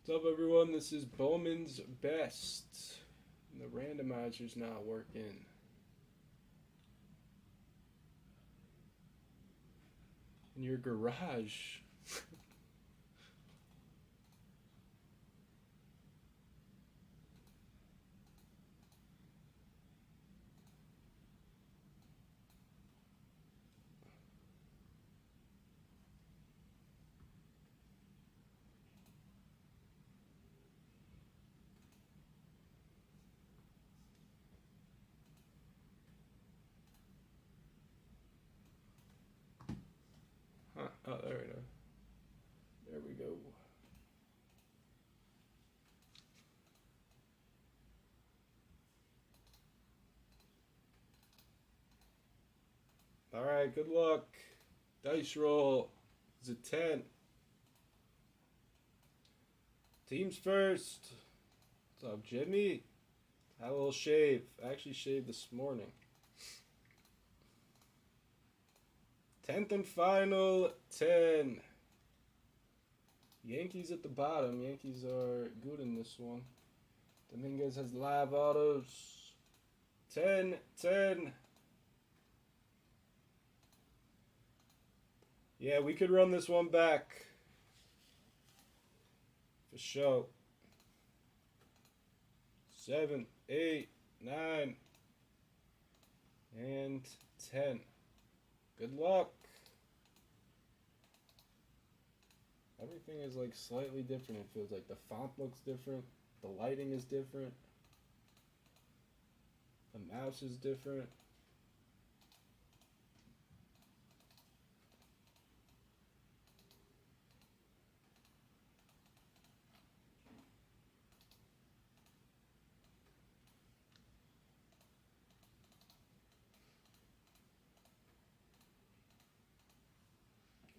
What's up, everyone? This is Bowman's Best. And the randomizer's not working. In your garage. Huh. Oh, there we go. There we go. Alright, good luck. Dice roll. It's a 10. Teams first. What's up, Jimmy? Had a little shave. I actually shaved this morning. 10th and final 10. Yankees at the bottom. Yankees are good in this one. Dominguez has live autos. 10, 10. Yeah, we could run this one back. For sure. 7, 8, 9, and 10. Good luck. Everything is like slightly different. It feels like the font looks different. The lighting is different. The mouse is different.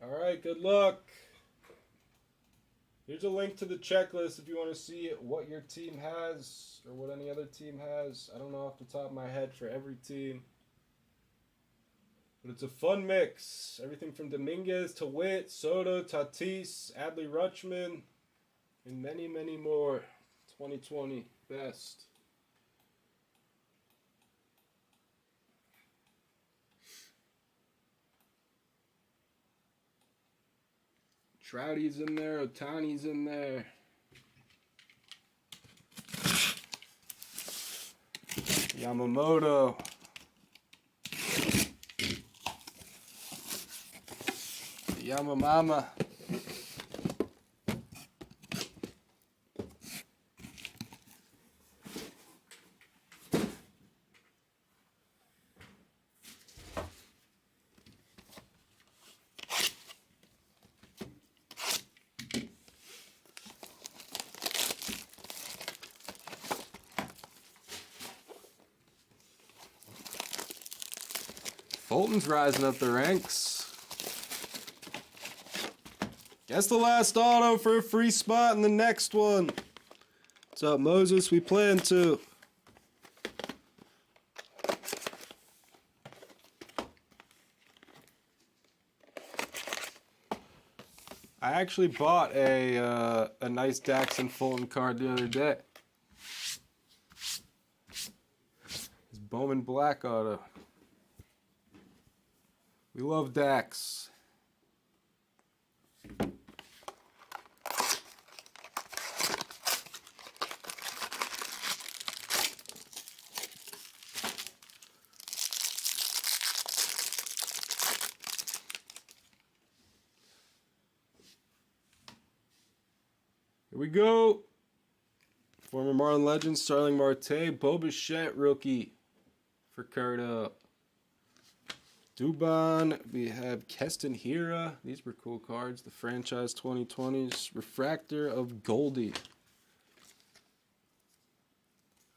Alright, good luck. Here's a link to the checklist if you want to see what your team has or what any other team has. I don't know off the top of my head for every team. But it's a fun mix. Everything from Dominguez to Witt, Soto, Tatis, Adley Rutschman, and many, many more. 2020 best. Trouty's in there, Otani's in there. Yamamoto. Yamamama. Fulton's rising up the ranks. Guess the last auto for a free spot in the next one. What's up, Moses? We plan to. I actually bought a nice Daxon Fulton card the other day. His Bowman Black auto. We love Dax. Here we go. Former Marlin legend Starling Marte, Bo Bichette rookie for Curto. Dubon, we have Keston Hira. These were cool cards. The franchise 2020s. Refractor of Goldie.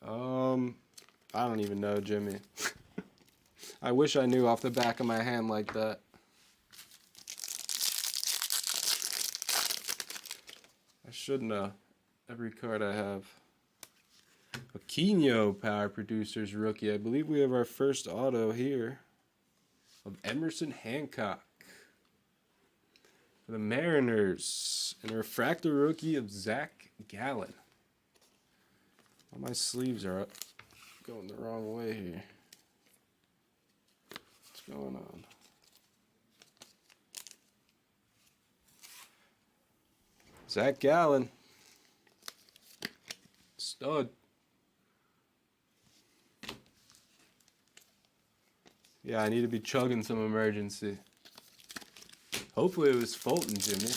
I don't even know, Jimmy. I wish I knew off the back of my hand like that. I should know. Every card I have. Aquino, Power Producers rookie. I believe we have our first auto here of Emerson Hancock. For the Mariners, And a refractor rookie of Zach Gallen. All my sleeves are going the wrong way here. What's going on? Zach Gallen. Stud. Yeah, I need to be chugging some emergency. Hopefully it was Fulton, Jimmy.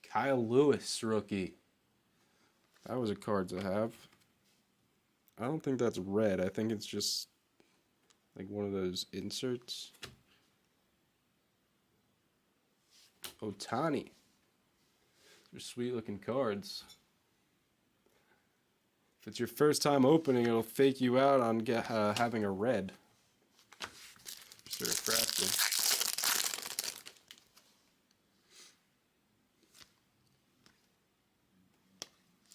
Kyle Lewis, rookie. That was a card to have. I don't think that's red. I think it's just like one of those inserts. Otani. They're sweet looking cards. If it's your first time opening, it'll fake you out on having a red. Just a refractor.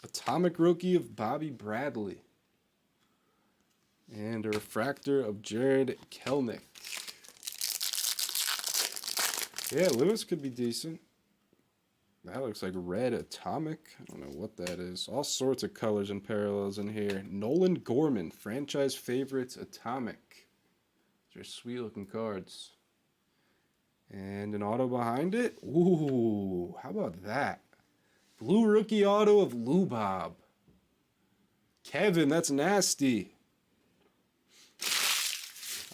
Atomic rookie of Bobby Bradley. And a refractor of Jared Kelnick. Yeah, Lewis could be decent. That looks like red atomic. I don't know what that is. All sorts of colors and parallels in here. Nolan Gorman, franchise favorites atomic. These are sweet looking cards. And an auto behind it. Ooh, how about that? Blue rookie auto of Lubob. Kevin, that's nasty.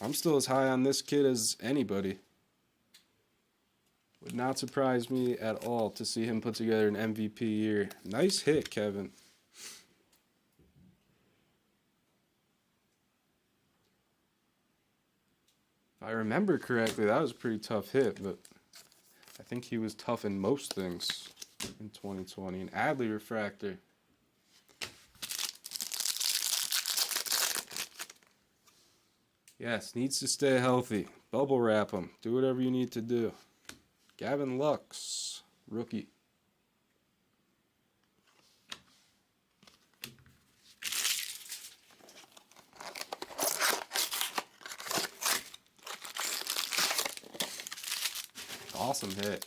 I'm still as high on this kid as anybody. Would not surprise me at all to see him put together an MVP year. Nice hit, Kevin. If I remember correctly, that was a pretty tough hit, but I think he was tough in most things in 2020. An Adley refractor. Yes, needs to stay healthy. Bubble wrap him. Do whatever you need to do. Gavin Lux, rookie. Awesome hit.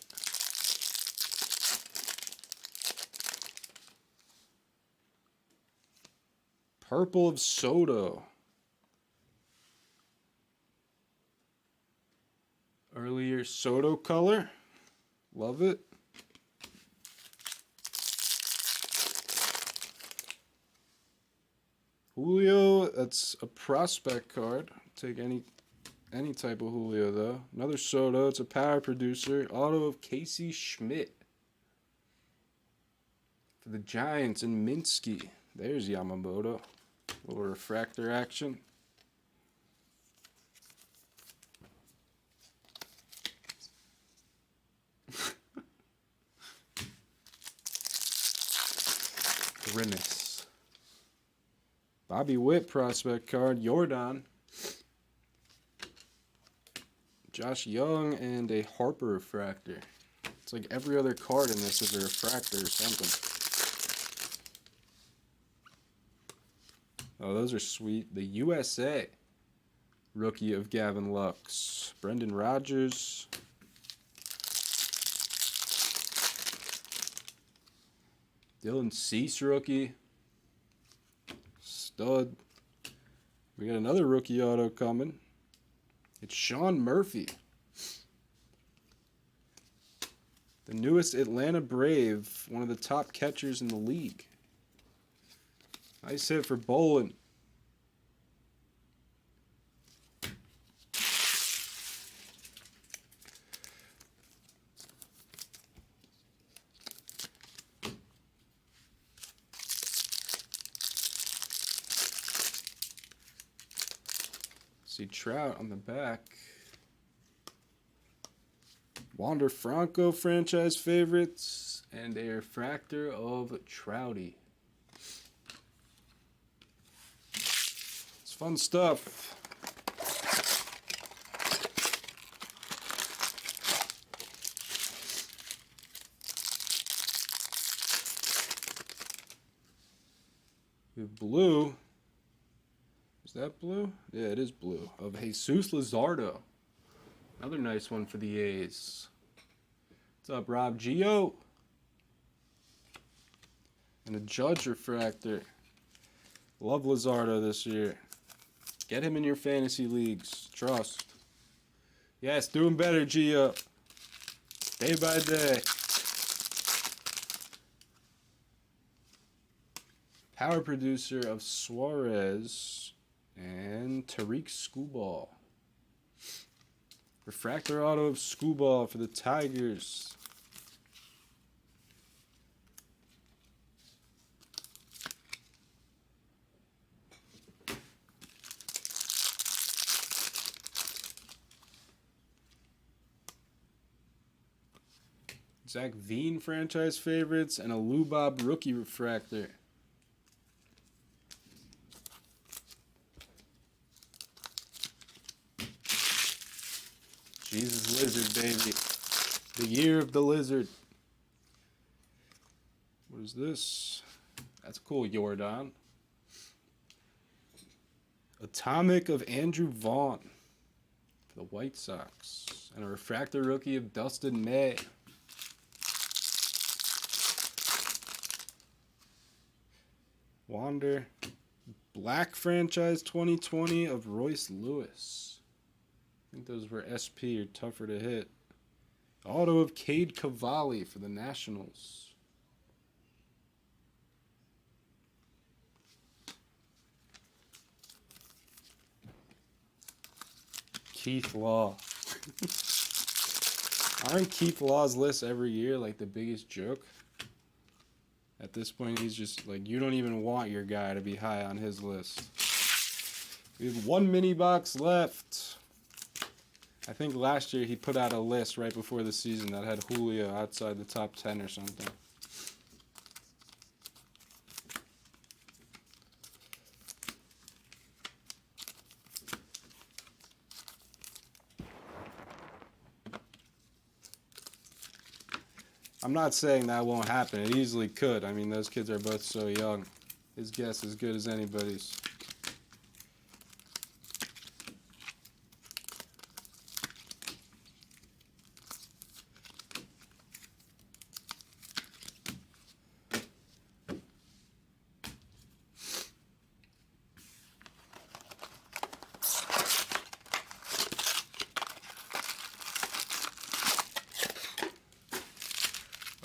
Purple of Soto. Earlier Soto color. Love it. Julio, that's a prospect card. Take any type of Julio though. Another Soto, it's a power producer. Auto of Casey Schmidt. For the Giants and Minsky. There's Yamamoto. A little refractor action. Grimace. Bobby Witt prospect card. Jordan. Josh Young and a Harper refractor. It's like every other card in this is a refractor or something. Oh, those are sweet. The USA rookie of Gavin Lux. Brendan Rodgers. Dylan Cease rookie. Stud. We got another rookie auto coming. It's Sean Murphy. The newest Atlanta Brave. One of the top catchers in the league. Nice hit for Bolin. See Trout on the back. Wander Franco franchise favorites and a refractor of Trouty. It's fun stuff. We have blue. Is that blue? Yeah, it is blue. Of Jesus Luzardo. Another nice one for the A's. What's up, Rob Gio? And a Judge refractor. Love Luzardo this year. Get him in your fantasy leagues. Trust. Yes, doing better, Gio. Day by day. Power producer of Suarez and Tariq Skubal. Refractor auto of Skubal for the Tigers. Zach Veen franchise favorites and a Lubob rookie refractor. Jesus Lizard, baby. The year of the lizard. What is this? That's cool, Jordan. Atomic of Andrew Vaughn for the White Sox. And a refractor rookie of Dustin May. Wander. Black franchise 2020 of Royce Lewis. I think those were SP or tougher to hit. Auto of Cade Cavalli for the Nationals. Keith Law. Aren't Keith Law's lists every year like the biggest joke? At this point, he's just like, you don't even want your guy to be high on his list. We have one mini box left. I think last year he put out a list right before the season that had Julio outside the top 10 or something. I'm not saying that won't happen. It easily could. I mean, those kids are both so young. His guess is as good as anybody's.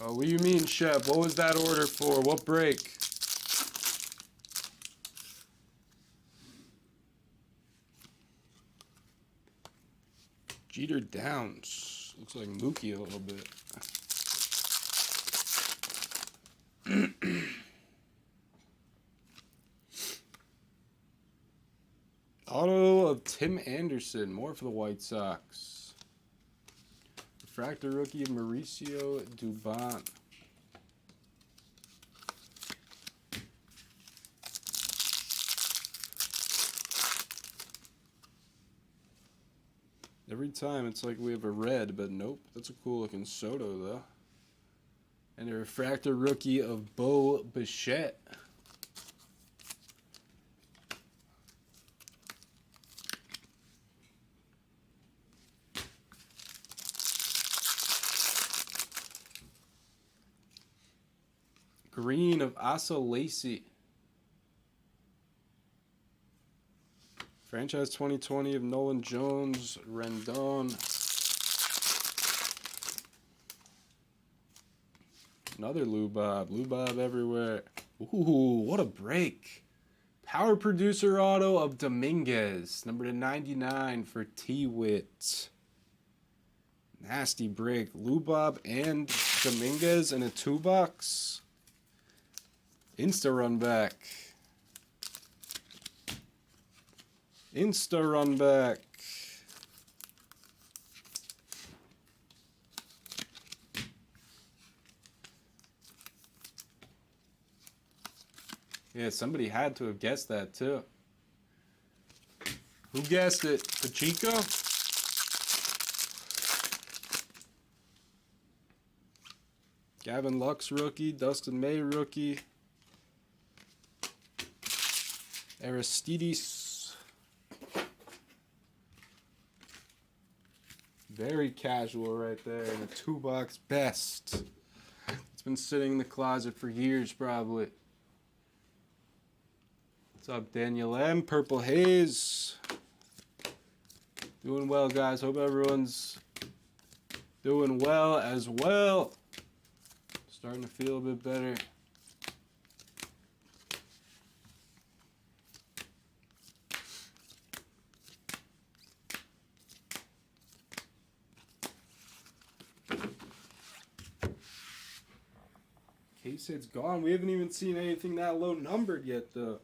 Oh, what do you mean, Shep? What was that order for? What break? Jeter Downs. Looks like Mookie a little bit. Auto of Tim Anderson. More for the White Sox. Refractor rookie of Mauricio Dubon. Every time it's like we have a red, but nope. That's a cool looking Soto though. And a refractor rookie of Bo Bichette. Green of Asa Lacy. Franchise 2020 of Nolan Jones, Rendon. Another Lubob. Lubob everywhere. Ooh, what a break. Power producer auto of Dominguez. Number to 99 for T-Wit. Nasty break. Lubob and Dominguez in a 2-box. Insta run back. Insta run back. Yeah, somebody had to have guessed that too. Who guessed it? Pacheco? Gavin Lux rookie, Dustin May rookie. Aristides. Very casual right there in a 2-box best. It's been sitting in the closet for years probably. What's up, Daniel M? Purple Haze. Doing well, guys. Hope everyone's doing well as well. Starting to feel a bit better. Case hit's gone. We haven't even seen anything that low numbered yet, though.